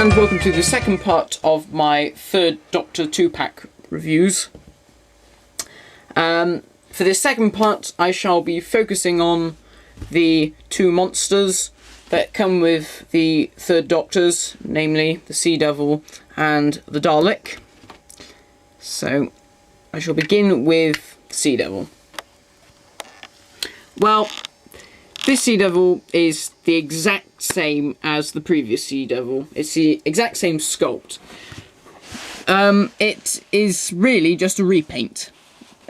and welcome to the second part of my third Doctor 2-pack reviews. For this second part, I shall be focusing on the two monsters that come with the third Doctors, namely the Sea Devil and the Dalek. So, I shall begin with the Sea Devil. Well, this Sea Devil is the exact same as the previous Sea Devil. It's the exact same sculpt. It is really just a repaint.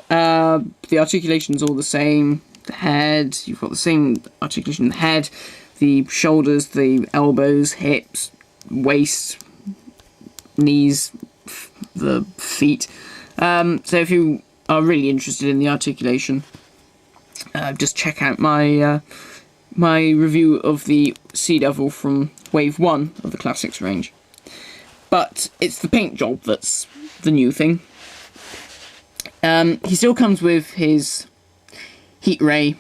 The articulation's all the same. The head, you've got the same articulation in the head, the shoulders, the elbows, hips, waist, knees, the feet. So if you are really interested in the articulation, just check out my my review of the Sea Devil from Wave 1 of the Classics range. But it's the paint job that's the new thing. He still comes with his heat ray,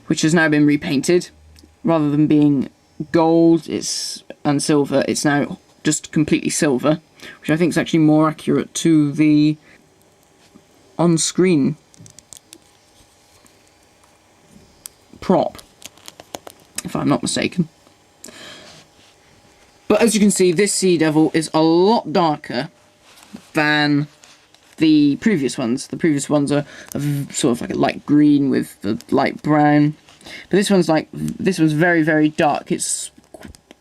which has now been repainted. Rather than being gold and silver, it's now just completely silver, which I think is actually more accurate to the on-screen prop, if I'm not mistaken. But as you can see, this Sea Devil is a lot darker than the previous ones. The previous ones are sort of like a light green with the light brown. But this one's very, very dark. It's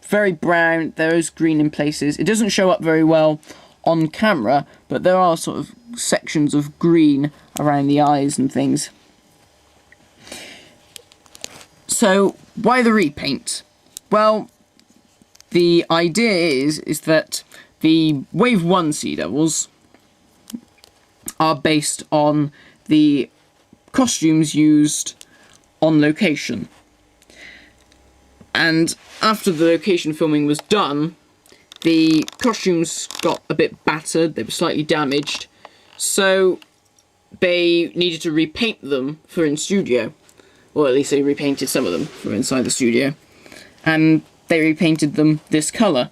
very brown. There is green in places. It doesn't show up very well on camera, but there are sort of sections of green around the eyes and things. So, why the repaint? Well, the idea is that the Wave 1 Sea Devils are based on the costumes used on location. And after the location filming was done, the costumes got a bit battered, they were slightly damaged, so they needed to repaint them for in studio. Or at least they repainted some of them from inside the studio. And they repainted them this colour.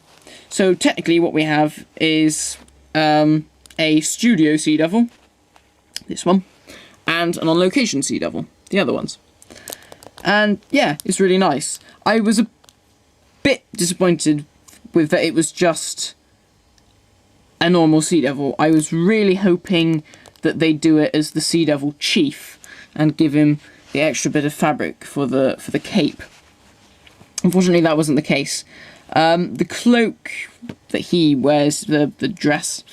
So technically what we have is a studio Sea Devil, this one, and an on-location Sea Devil, the other ones. And yeah, it's really nice. I was a bit disappointed with that it was just a normal Sea Devil. I was really hoping that they'd do it as the Sea Devil Chief and give him the extra bit of fabric for the cape. Unfortunately, that wasn't the case. The cloak that he wears, the dress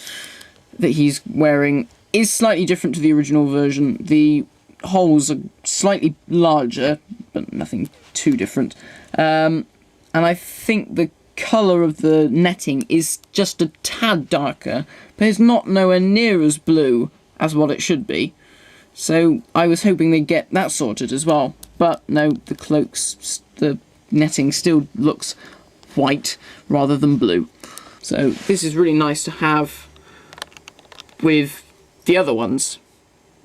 that he's wearing, is slightly different to the original version. The holes are slightly larger, but nothing too different. And I think the colour of the netting is just a tad darker, but it's not nowhere near as blue as what it should be. So I was hoping they'd get that sorted as well. But no, the cloaks, the netting still looks white rather than blue. So this is really nice to have with the other ones.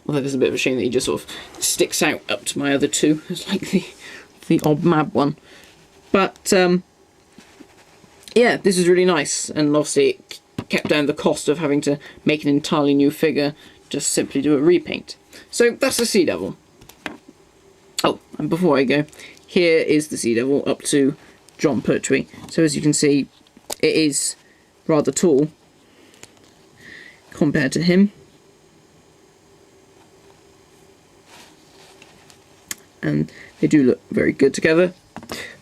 Although there's a bit of a shame that he just sort of sticks out up to my other two. It's like the odd mad one. But yeah, this is really nice. And obviously it kept down the cost of having to make an entirely new figure, just simply do a repaint. So that's the Sea Devil. Oh, and before I go, here is the Sea Devil up to John Pertwee. So as you can see, it is rather tall compared to him. And they do look very good together.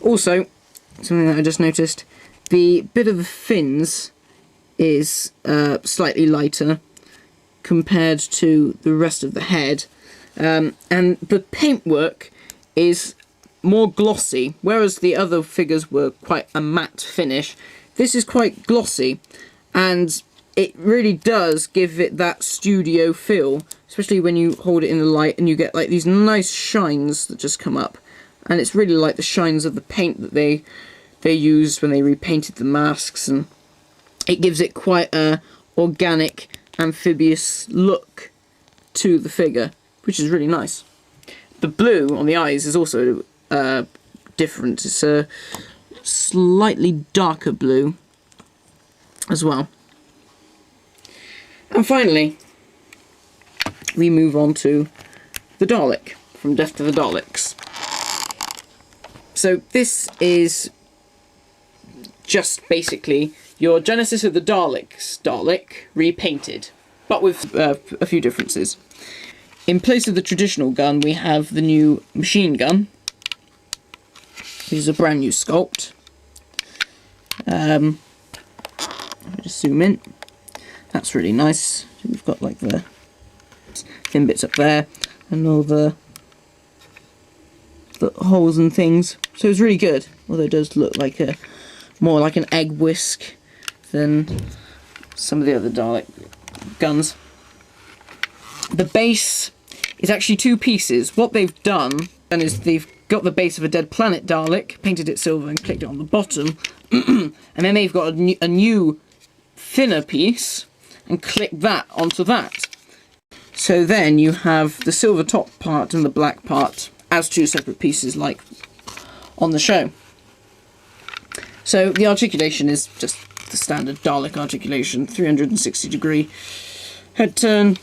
Also, something that I just noticed, the bit of the fins is slightly lighter compared to the rest of the head, and the paintwork is more glossy, whereas the other figures were quite a matte finish. This is quite glossy, and it really does give it that studio feel, especially when you hold it in the light and you get like these nice shines that just come up. And it's really like the shines of the paint that they used when they repainted the masks, and it gives it quite a organic, amphibious look to the figure, which is really nice. The blue on the eyes is also different. It's slightly darker blue as well. And finally, we move on to the Dalek, from Death to the Daleks. So this is just basically your Genesis of the Daleks Dalek repainted, but with a few differences. In place of the traditional gun, we have the new machine gun. This is a brand new sculpt. Let me just zoom in. That's really nice. We've got like the thin bits up there and all the holes and things. So it's really good. Although it does look like more like an egg whisk than some of the other Dalek guns. The base is actually two pieces. What they've done is they've got the base of a Dead Planet Dalek, painted it silver and clicked it on the bottom, and then they've got a new thinner piece and clicked that onto that. So then you have the silver top part and the black part as two separate pieces like on the show. So the articulation is just the standard Dalek articulation, 360 degree head turn.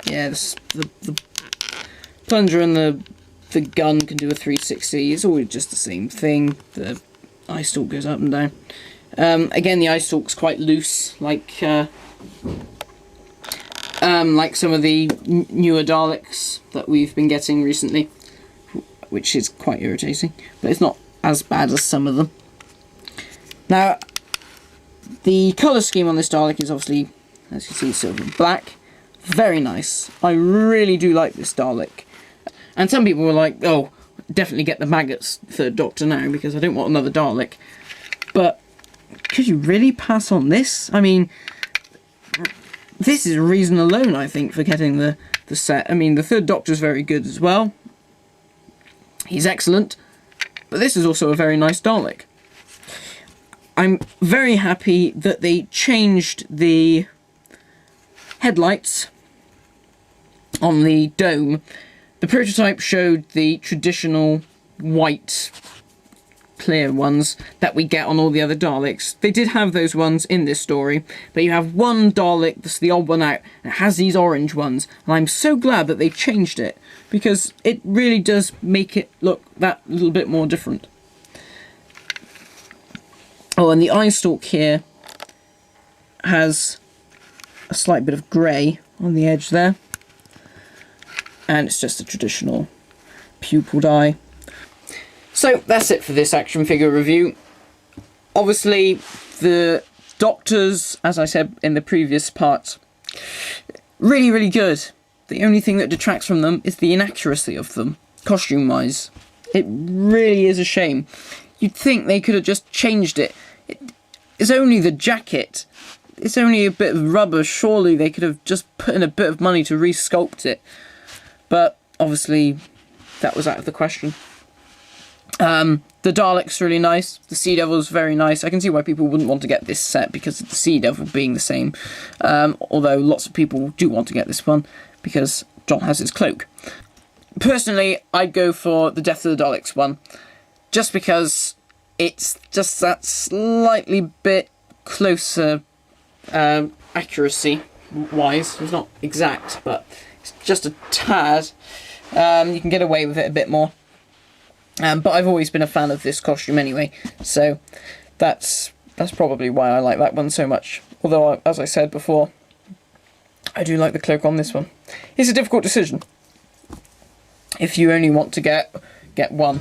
Yeah, the plunger and the gun can do a 360. It's always just the same thing. The eye stalk goes up and down. Again, the eye stalk's quite loose, like some of the newer Daleks that we've been getting recently, which is quite irritating, but it's not as bad as some of them. Now, the colour scheme on this Dalek is obviously, as you see, silver and black. Very nice. I really do like this Dalek. And some people were like, oh, definitely get the Maggots Third Doctor now because I don't want another Dalek. But could you really pass on this? I mean, this is a reason alone, I think, for getting the set. I mean, the Third Doctor's very good as well. He's excellent. But this is also a very nice Dalek. I'm very happy that they changed the headlights on the dome. The prototype showed the traditional white clear ones that we get on all the other Daleks. They did have those ones in this story, but you have one Dalek that's the odd one out and it has these orange ones, and I'm so glad that they changed it because it really does make it look that little bit more different. Oh, and the eye stalk here has a slight bit of grey on the edge there, and it's just a traditional pupilled eye. So that's it for this action figure review. Obviously the Doctors, as I said in the previous part, really, really good. The only thing that detracts from them is the inaccuracy of them, costume wise. It really is a shame. You'd think they could have just changed it. It's only the jacket. It's only a bit of rubber. Surely they could have just put in a bit of money to re-sculpt it. But obviously that was out of the question. The Dalek's really nice. The Sea Devil's very nice. I can see why people wouldn't want to get this set because of the Sea Devil being the same. Although lots of people do want to get this one because John has his cloak. Personally, I'd go for the Death of the Daleks one. Just because it's just that slightly bit closer accuracy-wise. It's not exact, but it's just a tad. You can get away with it a bit more. But I've always been a fan of this costume anyway, so that's probably why I like that one so much. Although, as I said before, I do like the cloak on this one. It's a difficult decision if you only want to get one.